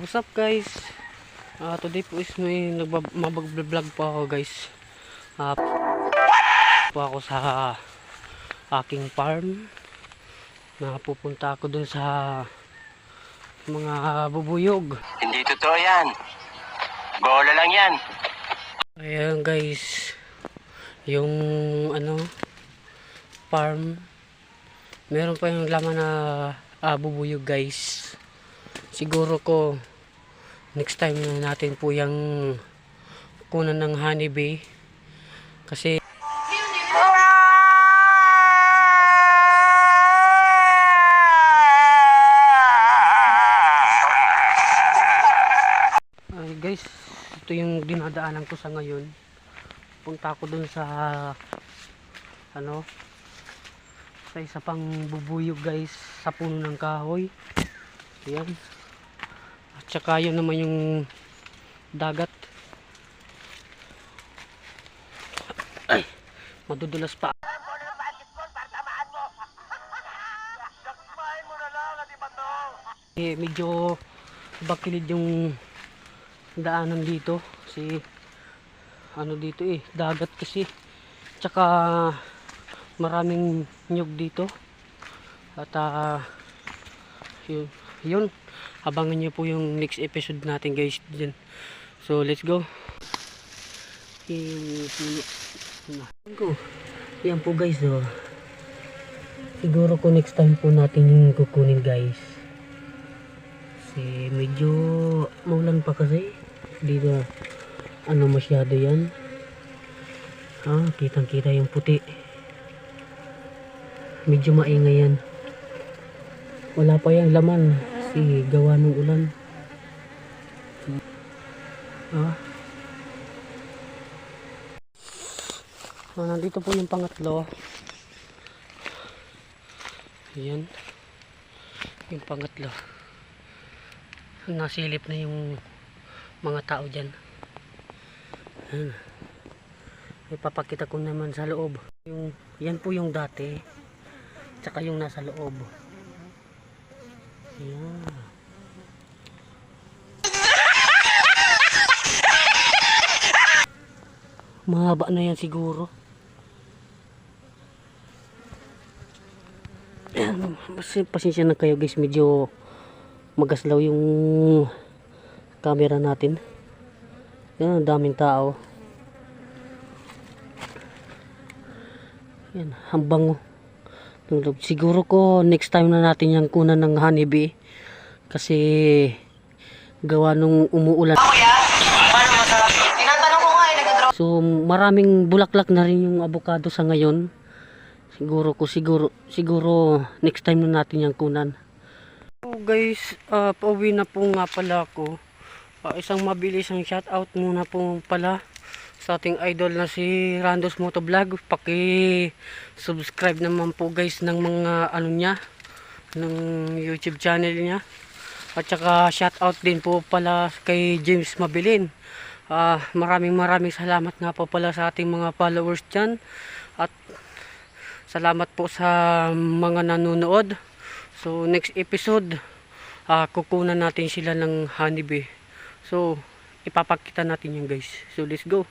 What's up guys? Today po is may mag-vlog po ako guys. Po ako sa aking farm. Pupunta ako dun sa mga bubuyog. Hindi totoo yan. Bola lang yan. Ayan guys. Yung farm. Meron pa yung laman na bubuyog guys. Siguro ko next time na natin po yung kunan ng honeybee kasi guys, ito yung dinadaanan ko sa ngayon. Punta ako dun sa sa isa pang bubuyog guys, sa puno ng kahoy. Ayan. At saka yun naman yung dagat. Ay, madudulas pa. Medyo bakilid yung daanan dito kasi dito dagat kasi, tsaka maraming nyug dito at yun, abangan nyo po yung next episode natin guys dyan. So let's go. Yan po guys, siguro ko next time po natin yung kukunin guys kasi medyo maulan pa kasi dito. Masyado yan. Kitang kita yung puti, medyo maingay yan. Wala pa yung laman kasi gawa ng ulan. Nandito po yung pangatlo. Ayan yung pangatlo. Nasilip na yung mga tao dyan. Ipapakita ko naman sa loob. Yan po yung dati, tsaka yung nasa loob. Ayan. Mahaba na yan siguro. Pasensya na kayo guys, medyo magaslaw yung camera natin. Yan, daming tao. Yan, ang bango. Siguro ko next time na natin yung kunan ng honeybee kasi gawa nung umuulan. So maraming bulaklak na rin yung avocado sa ngayon. Siguro next time na natin yung kunan. So guys, pauwi na po nga pala ako. Isang mabilisang shoutout muna po pala sa ating idol na si Randos Motovlog. Paki-subscribe naman po guys ng mga niya, ng YouTube channel niya. At saka shoutout din po pala kay James Mabilin. Maraming salamat nga po pala sa ating mga followers dyan. At salamat po sa mga nanonood. So next episode, kukunan natin sila ng honeybee. So ipapakita natin yan guys. So let's go.